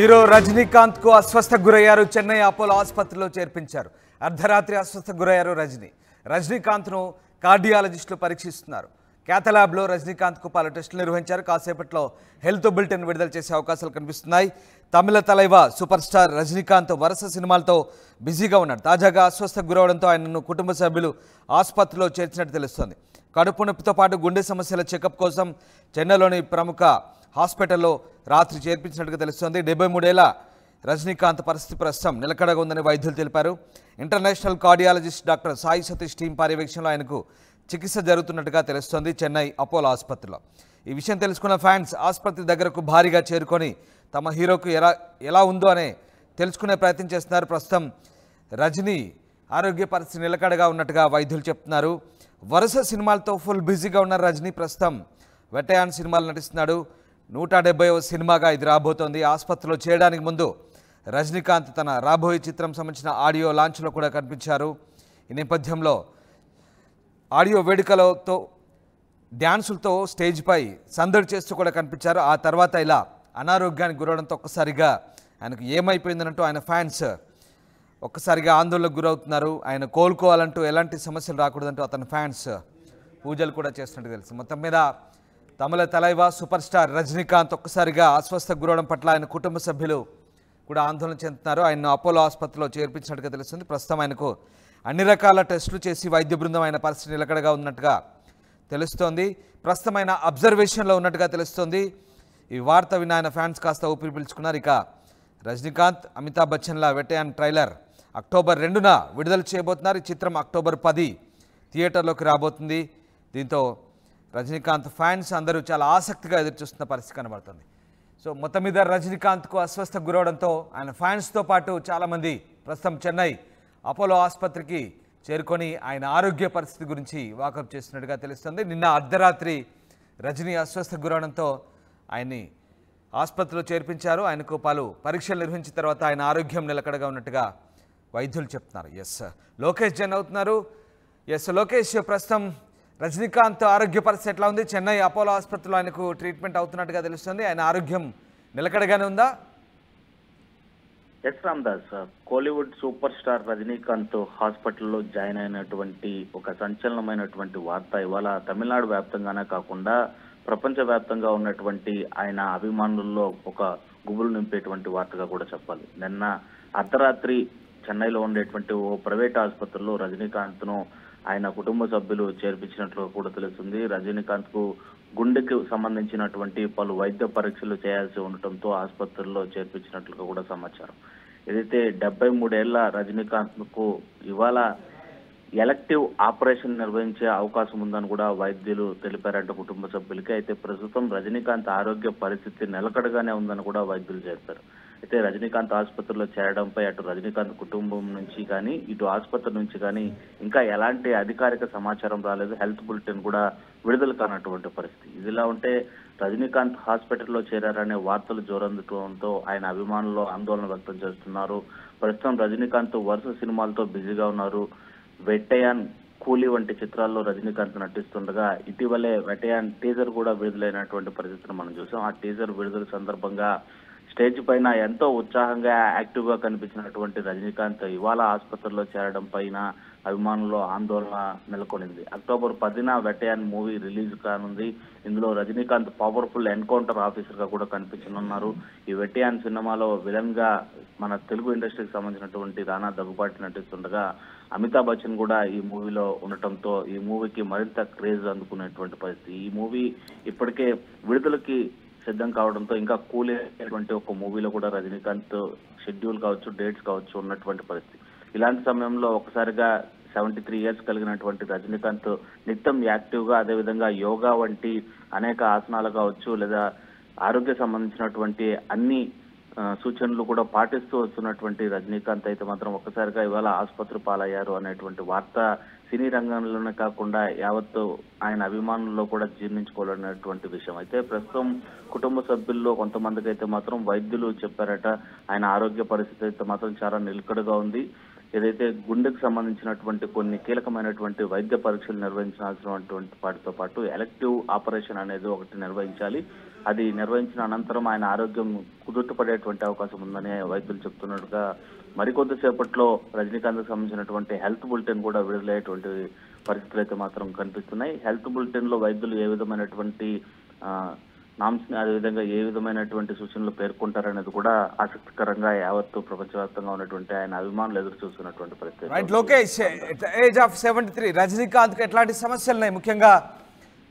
Hero Rajinikanth కు అస్వస్థకు గురయ్యారు. Chennai Apollo ఆసుపత్రిలో చేర్పించారు. అర్ధరాత్రి అస్వస్థకు గురయ్యారు రజనీకాంత్ ను కార్డియాలజిస్టులు పరీక్షిస్తున్నారు. క్యాథలాబ్ లో రజనీకాంత్ కు పలు టెస్టులు నిర్వహించారు. కాసేపట్లో హెల్త్ బులెటిన్ విడుదల చేసే అవకాశాలు కనిపిస్తున్నాయి. తమిళ తలైవా సూపర్ స్టార్ రజనీకాంత్ వరుస సినిమాలతో బిజీగా ఉన్నాడు. తాజాగా అస్వస్థకు గురవడంతో ఆయనను కుటుంబ సభ్యులు ఆసుపత్రిలో చేర్చినట్టు తెలుస్తోంది. కడుపు నొప్పితో పాటు గుండె సమస్యల చెకప్ కోసం చెన్నైలోని ప్రముఖ హాస్పిటల్లో రాత్రి చేర్పించినట్టుగా తెలుస్తోంది. 73 ఏళ్ల రజనీకాంత్ పరిస్థితి ప్రస్తుతం నిలకడగా ఉందని వైద్యులు తెలిపారు. International cardiologist doctor Sai Satish team పర్యవేక్షణలో ఆయనకు చికిత్స జరుగుతున్నట్టుగా తెలుస్తోంది చెన్నై అపోలో ఆసుపత్రిలో. ఈ విషయం తెలుసుకున్న ఫ్యాన్స్ ఆసుపత్రి దగ్గరకు భారీగా చేరుకొని తమ హీరోకు ఎలా ఉందో అనే తెలుసుకునే ప్రయత్నం చేస్తున్నారు. ప్రస్తుతం రజనీ ఆరోగ్య పరిస్థితి నిలకడగా ఉన్నట్టుగా వైద్యులు చెప్తున్నారు. వరుస సినిమాలతో ఫుల్ బిజీగా ఉన్న రజనీ ప్రస్తుతం వెటయాన్ సినిమాలు నటిస్తున్నాడు. 170వ సినిమాగా ఇది రాబోతోంది. ఆసుపత్రిలో చేయడానికి ముందు రజనీకాంత్ తన రాబోయే చిత్రం సంబంధించిన ఆడియో లాంచ్లో కూడా కనిపించారు. ఈ నేపథ్యంలో ఆడియో వేడుకలతో డ్యాన్సులతో స్టేజ్పై సందడి చేస్తూ కూడా కనిపించారు. ఆ తర్వాత ఇలా అనారోగ్యానికి గురవడంతో ఒక్కసారిగా ఆయనకు ఏమైపోయిందనంటూ ఆయన ఫ్యాన్స్ ఒక్కసారిగా ఆందోళనకు గురవుతున్నారు. ఆయన కోలుకోవాలంటూ ఎలాంటి సమస్యలు రాకూడదంటూ అతని ఫ్యాన్స్ పూజలు కూడా చేస్తున్నట్టు తెలుసు. మొత్తం మీద తమిళ తలైవా సూపర్ స్టార్ రజనీకాంత్ ఒక్కసారిగా అస్వస్థకు గురవడం పట్ల ఆయన కుటుంబ సభ్యులు కూడా ఆందోళన చెందుతున్నారు. ఆయన్ను అపోలో ఆసుపత్రిలో చేర్పించినట్టుగా తెలుస్తుంది. ప్రస్తుతం ఆయనకు అన్ని రకాల టెస్టులు చేసి వైద్య బృందం ఆయన పరిస్థితి నిలకడగా ఉన్నట్టుగా తెలుస్తోంది. ప్రస్తుతం ఆయన అబ్జర్వేషన్లో ఉన్నట్టుగా తెలుస్తోంది. ఈ వార్త విన్న ఆయన ఫ్యాన్స్ కాస్త ఊపిరి పీల్చుకున్నారు. ఇక రజనీకాంత్ అమితాబ్ బచ్చన్ల వెటయాన్ ట్రైలర్ అక్టోబర్ 2న విడుదల చేయబోతున్నారు. ఈ చిత్రం అక్టోబర్ 10 థియేటర్లోకి రాబోతుంది. దీంతో రజనీకాంత్ ఫ్యాన్స్ అందరూ చాలా ఆసక్తిగా ఎదురుచూస్తున్న పరిస్థితి కనబడుతుంది. సో మొత్తం మీద రజనీకాంత్కు అస్వస్థకు గురవడంతో ఆయన ఫ్యాన్స్తో పాటు చాలామంది ప్రస్తుతం చెన్నై అపోలో ఆసుపత్రికి చేరుకొని ఆయన ఆరోగ్య పరిస్థితి గురించి వాకప్ చేస్తున్నట్టుగా తెలుస్తుంది. నిన్న అర్ధరాత్రి రజనీ అస్వస్థకు గురవడంతో ఆయన్ని ఆసుపత్రిలో చేర్పించారు. ఆయనకు పలు పరీక్షలు నిర్వహించిన తర్వాత ఆయన ఆరోగ్యం నిలకడగా ఉన్నట్టుగా వైద్యులు చెప్తున్నారు. లోకేష్ జన్ అవుతున్నారు. లోకేష్, ప్రస్తుతం రజనీకాంత్ ఆరోగ్య పరిస్థితి ఎట్లా ఉంది? చెన్నై అపోలో ఆసుపత్రిలో ఆయనకు ట్రీట్మెంట్ అవుతున్నట్టుగా తెలుస్తుంది. ఆయన ఆరోగ్యం నిలకడగానే ఉందా? S Ramdas, Kollywood super star Rajinikanth హాస్పిటల్లో జాయిన్ అయినటువంటి ఒక సంచలనమైనటువంటి వార్త ఇవాళ తమిళనాడు వ్యాప్తంగానే కాకుండా ప్రపంచ వ్యాప్తంగా ఉన్నటువంటి ఆయన అభిమానుల్లో ఒక గుబులు నింపేటువంటి వార్తగా కూడా చెప్పాలి. నిన్న అర్ధరాత్రి చెన్నైలో ఉండేటువంటి ఓ ప్రైవేట్ ఆసుపత్రిలో రజనీకాంత్ ను ఆయన కుటుంబ సభ్యులు చేర్పించినట్లు కూడా తెలుస్తుంది. రజనీకాంత్ కు గుండెకు సంబంధించినటువంటి పలు వైద్య పరీక్షలు చేయాల్సి ఉండటంతో ఆసుపత్రిలో చేర్పించినట్లుగా కూడా సమాచారం. ఏదైతే 73 ఏళ్ల రజనీకాంత్ కు ఇవాళ ఎలక్టివ్ ఆపరేషన్ నిర్వహించే అవకాశం ఉందని కూడా వైద్యులు తెలిపారంట కుటుంబ సభ్యులకి. అయితే ప్రస్తుతం రజనీకాంత్ ఆరోగ్య పరిస్థితి నిలకడగానే ఉందని కూడా వైద్యులు చెప్పారు. అయితే రజనీకాంత్ ఆసుపత్రిలో చేరడంపై అటు రజనీకాంత్ కుటుంబం నుంచి కానీ ఇటు ఆసుపత్రి నుంచి కానీ ఇంకా ఎలాంటి అధికారిక సమాచారం రాలేదు. హెల్త్ బులెటిన్ కూడా విడుదల కానటువంటి పరిస్థితి. ఇదిలా ఉంటే రజనీకాంత్ హాస్పిటల్లో చేరారనే వార్తలు జోరందుకోవడంతో ఆయన అభిమానులు ఆందోళన వ్యక్తం చేస్తున్నారు. ప్రస్తుతం రజనీకాంత్ వరుస సినిమాలతో బిజీగా ఉన్నారు. వెట్టయాన్, కూలీ వంటి చిత్రాల్లో రజనీకాంత్ నటిస్తుండగా ఇటీవలే వెటయాన్ టీజర్ కూడా విడుదలైనటువంటి పరిస్థితిని మనం చూసాం. ఆ టీజర్ విడుదల సందర్భంగా స్టేజ్ పైన ఎంతో ఉత్సాహంగా యాక్టివ్ గా కనిపించినటువంటి రజనీకాంత్ ఇవాళ ఆసుపత్రిలో చేరడం పైన అభిమానుల్లో ఆందోళన నెలకొనింది. అక్టోబర్ 10న వెటయాన్ మూవీ రిలీజ్ కానుంది. ఇందులో రజనీకాంత్ పవర్ఫుల్ ఎన్కౌంటర్ ఆఫీసర్ గా కూడా కనిపించనున్నారు. ఈ వెటయాన్ సినిమాలో విలన్ గా మన తెలుగు ఇండస్ట్రీకి సంబంధించినటువంటి రానా దగ్గుబాటి నటిస్తుండగా అమితాబ్ బచ్చన్ కూడా ఈ మూవీలో ఉండటంతో ఈ మూవీకి మరింత క్రేజ్ అందుకునేటువంటి పరిస్థితి. ఈ మూవీ ఇప్పటికే విడుదలకి సిద్ధం కావడంతో ఇంకా కూలీ అనేటువంటి ఒక మూవీలో కూడా రజనీకాంత్ షెడ్యూల్ కావచ్చు, డేట్స్ కావచ్చు ఉన్నటువంటి పరిస్థితి. ఇలాంటి సమయంలో ఒకసారిగా 73 ఇయర్స్ కలిగినటువంటి రజనీకాంత్ నిత్యం యాక్టివ్ గా, అదేవిధంగా యోగా వంటి అనేక ఆసనాలు కావచ్చు లేదా ఆరోగ్య సంబంధించినటువంటి అన్ని సూచనలు కూడా పాటిస్తూ వస్తున్నటువంటి రజనీకాంత్ అయితే మాత్రం ఒక్కసారిగా ఇవాళ ఆసుపత్రి పాలయ్యారు అనేటువంటి వార్త సినీ రంగంలోనే కాకుండా యావత్తు ఆయన అభిమానుల్లో కూడా జీర్ణించుకోవాలనేటువంటి విషయం. అయితే ప్రస్తుతం కుటుంబ సభ్యుల్లో కొంతమందికి అయితే మాత్రం వైద్యులు చెప్పారట ఆయన ఆరోగ్య పరిస్థితి అయితే మాత్రం చాలా నిలకడగా ఉంది. ఏదైతే గుండెకు సంబంధించినటువంటి కొన్ని కీలకమైనటువంటి వైద్య పరీక్షలు నిర్వహించాల్సినటువంటి వాటితో పాటు ఎలక్టివ్ ఆపరేషన్ అనేది ఒకటి నిర్వహించాలి. అది నిర్వహించిన అనంతరం ఆయన ఆరోగ్యం కుదుటపడేటువంటి అవకాశం ఉందని వైద్యులు చెప్తున్నట్టుగా మరికొద్దిసేపట్లో రజనీకాంత్కి సంబంధించినటువంటి హెల్త్ బులెటిన్ కూడా విడుదలయ్యేటువంటి పరిస్థితులు అయితే మాత్రం కనిపిస్తున్నాయి. హెల్త్ బులెటిన్ లో వైద్యులు ఏ విధమైనటువంటి నామ్స్ అదేవిధంగా ఏ విధమైనటువంటి సూచనలు పేర్కొంటారనేది కూడా ఆసక్తికరంగా యావత్తు ప్రపంచవ్యాప్తంగా ఉన్నటువంటి ఆయన అభిమానులు ఎదురు చూస్తున్నటువంటి పరిస్థితి. రైట్ లోకేష్, ఏజ్ ఆఫ్ 73 రజనీకాంత్కి ఎట్లాంటి సమస్యలు ఉన్నాయి? ముఖ్యంగా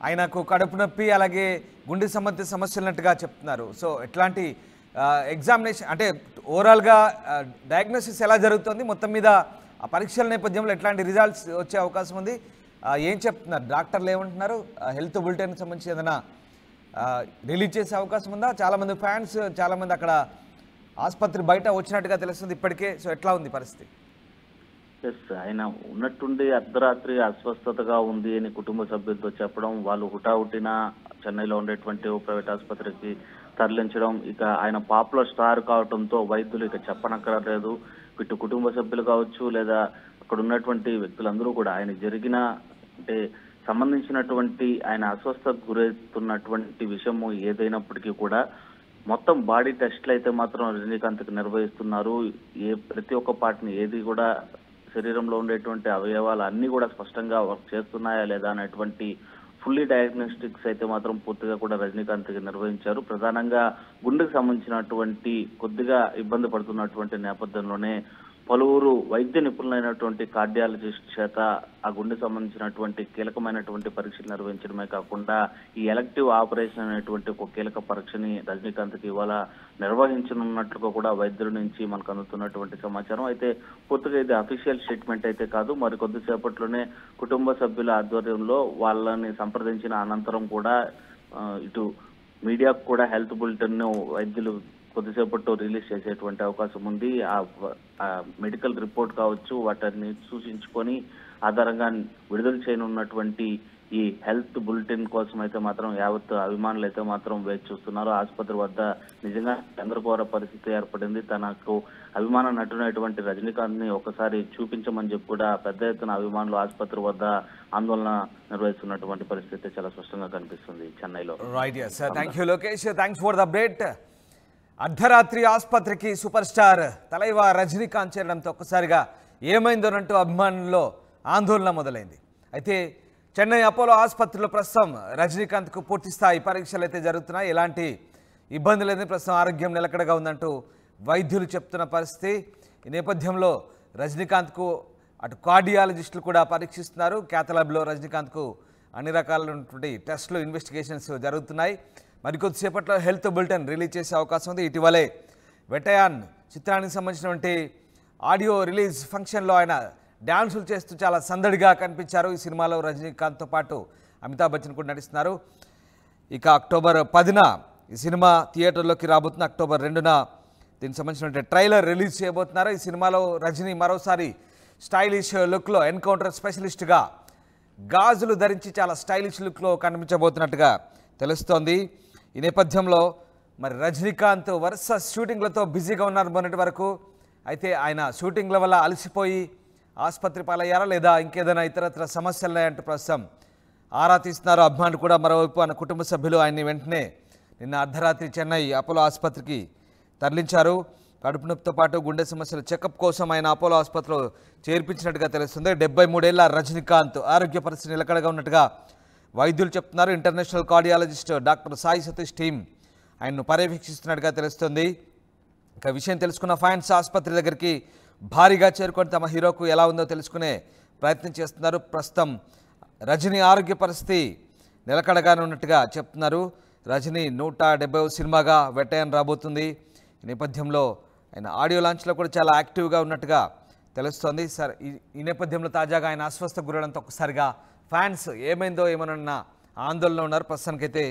ఆయనకు కడుపు నొప్పి అలాగే గుండె సంబంధిత సమస్యలు ఉన్నట్టుగా చెప్తున్నారు. సో ఎట్లాంటి ఎగ్జామినేషన్ అంటే ఓవరాల్గా డయాగ్నోసిస్ ఎలా జరుగుతుంది? మొత్తం మీద ఆ పరీక్షల నేపథ్యంలో ఎట్లాంటి రిజల్ట్స్ వచ్చే అవకాశం ఉంది? ఏం చెప్తున్నారు డాక్టర్లు, ఏమంటున్నారు? హెల్త్ బులెటిన్కి సంబంధించి ఏదైనా రిలీజ్ చేసే అవకాశం ఉందా? చాలామంది ఫ్యాన్స్ చాలామంది అక్కడ ఆసుపత్రి బయట వచ్చినట్టుగా తెలుస్తుంది ఇప్పటికే. సో ఎట్లా ఉంది పరిస్థితి? ఆయన ఉన్నట్టుండి అర్ధరాత్రి అస్వస్థతగా ఉంది అని కుటుంబ సభ్యులతో చెప్పడం, వాళ్ళు హుటాహుటిన చెన్నైలో ఉండేటువంటి ప్రైవేట్ ఆసుపత్రికి తరలించడం, ఇక ఆయన పాపులర్ స్టార్ కావడంతో వైద్యులు ఇక చెప్పనక్కర్లేదు. ఇటు కుటుంబ సభ్యులు కావచ్చు లేదా అక్కడ ఉన్నటువంటి వ్యక్తులందరూ కూడా ఆయన జరిగిన అంటే సంబంధించినటువంటి ఆయన అస్వస్థతకు గురవుతున్నటువంటి విషయము ఏదైనప్పటికీ కూడా మొత్తం బాడీ టెస్ట్లు అయితే మాత్రం రజనీకాంత్కి నిర్వహిస్తున్నారు. ప్రతి ఒక్క పార్ట్ని ఏది కూడా శరీరంలో ఉండేటువంటి అవయవాలు అన్ని కూడా స్పష్టంగా వర్క్ చేస్తున్నాయా లేదా అనేటువంటి ఫుల్లీ డయాగ్నోస్టిక్స్ అయితే మాత్రం పూర్తిగా కూడా రజనీకాంత్కి నిర్వహించారు. ప్రధానంగా గుండెకు సంబంధించినటువంటి కొద్దిగా ఇబ్బంది పడుతున్నటువంటి నేపథ్యంలోనే పలువురు వైద్య నిపుణులైనటువంటి కార్డియాలజిస్ట్ చేత ఆ గుండె సంబంధించినటువంటి కీలకమైనటువంటి పరీక్షలు నిర్వహించడమే కాకుండా ఈ ఎలక్టివ్ ఆపరేషన్ అనేటువంటి ఒక కీలక పరీక్షని రజనీకాంత్కి ఇవాళ నిర్వహించనున్నట్లుగా కూడా వైద్యుల నుంచి మనకు అందుతున్నటువంటి సమాచారం. అయితే పూర్తిగా ఇది అఫీషియల్ స్టేట్మెంట్ అయితే కాదు. మరి కొద్దిసేపట్లోనే కుటుంబ సభ్యుల ఆధ్వర్యంలో వాళ్ళని సంప్రదించిన అనంతరం కూడా ఇటు మీడియాకు కూడా హెల్త్ బులెటిన్ ను వైద్యులు కొద్దిసేపట్లో రిలీజ్ చేసేటువంటి అవకాశం ఉంది. ఆ మెడికల్ రిపోర్ట్ కావచ్చు వాటిని సూచించుకొని ఆధారంగా విడుదల చేయనున్నటువంటి ఈ హెల్త్ బులెటిన్ కోసం అయితే మాత్రం యావత్ అభిమానులు అయితే మాత్రం వేచి చూస్తున్నారు. ఆసుపత్రి వద్ద నిజంగా గందరగోళ పరిస్థితి ఏర్పడింది. తనకు అభిమాన నటునటువంటి రజనీకాంత్ ని ఒకసారి చూపించమని చెప్పి కూడా పెద్ద ఎత్తున అభిమానులు ఆసుపత్రి వద్ద ఆందోళన నిర్వహిస్తున్నటువంటి పరిస్థితి చాలా స్పష్టంగా కనిపిస్తుంది చెన్నైలో. Right, thank you Lokesh, thanks for the update. అర్ధరాత్రి ఆసుపత్రికి సూపర్ స్టార్ తలైవా రజనీకాంత్ చేరడంతో ఒక్కసారిగా ఏమైందోనంటూ అభిమానుల్లో ఆందోళన మొదలైంది. అయితే చెన్నై అపోలో ఆసుపత్రిలో ప్రస్తుతం రజనీకాంత్కు పూర్తి స్థాయి పరీక్షలు అయితే జరుగుతున్నాయి. ఎలాంటి ఇబ్బంది లేదని ప్రస్తుతం ఆరోగ్యం నిలకడగా ఉందంటూ వైద్యులు చెప్తున్న పరిస్థితి. ఈ నేపథ్యంలో రజనీకాంత్కు అటు కార్డియాలజిస్టులు కూడా పరీక్షిస్తున్నారు. క్యాథలాబ్లో రజనీకాంత్కు అన్ని రకాలైనటువంటి టెస్టులు ఇన్వెస్టిగేషన్స్ జరుగుతున్నాయి. మరికొద్దిసేపట్లో హెల్త్ బులెటిన్ రిలీజ్ చేసే అవకాశం ఉంది. ఇటీవలే వెటయాన్ చిత్రానికి సంబంధించినటువంటి ఆడియో రిలీజ్ ఫంక్షన్లో ఆయన డ్యాన్సులు చేస్తూ చాలా సందడిగా కనిపించారు. ఈ సినిమాలో రజనీకాంత్తో పాటు అమితాబ్ బచ్చన్ కూడా నటిస్తున్నారు. ఇక అక్టోబర్ 10న ఈ సినిమా థియేటర్లోకి రాబోతుంది. అక్టోబర్ 2న దీనికి సంబంధించినటువంటి ట్రైలర్ రిలీజ్ చేయబోతున్నారు. ఈ సినిమాలో రజనీ మరోసారి స్టైలిష్ లుక్లో ఎన్కౌంటర్ స్పెషలిస్ట్గా గాజులు ధరించి చాలా స్టైలిష్ లుక్లో కనిపించబోతున్నట్టుగా తెలుస్తోంది. ఈ నేపథ్యంలో మరి రజనీకాంత్ వరుస షూటింగ్లతో బిజీగా ఉన్నారు మొన్నటి వరకు. అయితే ఆయన షూటింగ్ల వల్ల అలసిపోయి ఆసుపత్రి పాలయ్యారా లేదా ఇంకేదైనా ఇతరత్ర సమస్యలు ఉన్నాయంటూ ప్రస్తుతం ఆరా తీస్తున్నారు అభిమానులు కూడా. మరోవైపు ఆయన కుటుంబ సభ్యులు ఆయన్ని వెంటనే నిన్న అర్ధరాత్రి చెన్నై అపోలో ఆసుపత్రికి తరలించారు. కడుపు నొప్పితో పాటు గుండె సమస్యల చెకప్ కోసం ఆయన అపోలో ఆసుపత్రిలో చేర్పించినట్టుగా తెలుస్తుంది. 73 ఏళ్ల రజనీకాంత్ ఆరోగ్య పరిస్థితి నిలకడగా ఉన్నట్టుగా వైద్యులు చెప్తున్నారు. International cardiologist doctor Sai Satish team ఆయన్ను పర్యవేక్షిస్తున్నట్టుగా తెలుస్తుంది. ఇక విషయం తెలుసుకున్న ఫ్యాన్స్ ఆసుపత్రి దగ్గరికి భారీగా చేరుకొని తమ హీరోకు ఎలా ఉందో తెలుసుకునే ప్రయత్నం చేస్తున్నారు. ప్రస్తుతం రజనీ ఆరోగ్య పరిస్థితి నిలకడగానే ఉన్నట్టుగా చెప్తున్నారు. రజనీ 170వ సినిమాగా వెటయాన్ రాబోతుంది. ఈ నేపథ్యంలో ఆయన ఆడియో లాంచ్లో కూడా చాలా యాక్టివ్గా ఉన్నట్టుగా తెలుస్తోంది. సార్, ఈ నేపథ్యంలో తాజాగా ఆయన అస్వస్థ గురడంతో ఒక్కసారిగా ఫ్యాన్స్ ఏమైందో ఏమోనన్న ఆందోళన ఉన్నారు. ప్రస్తుతానికైతే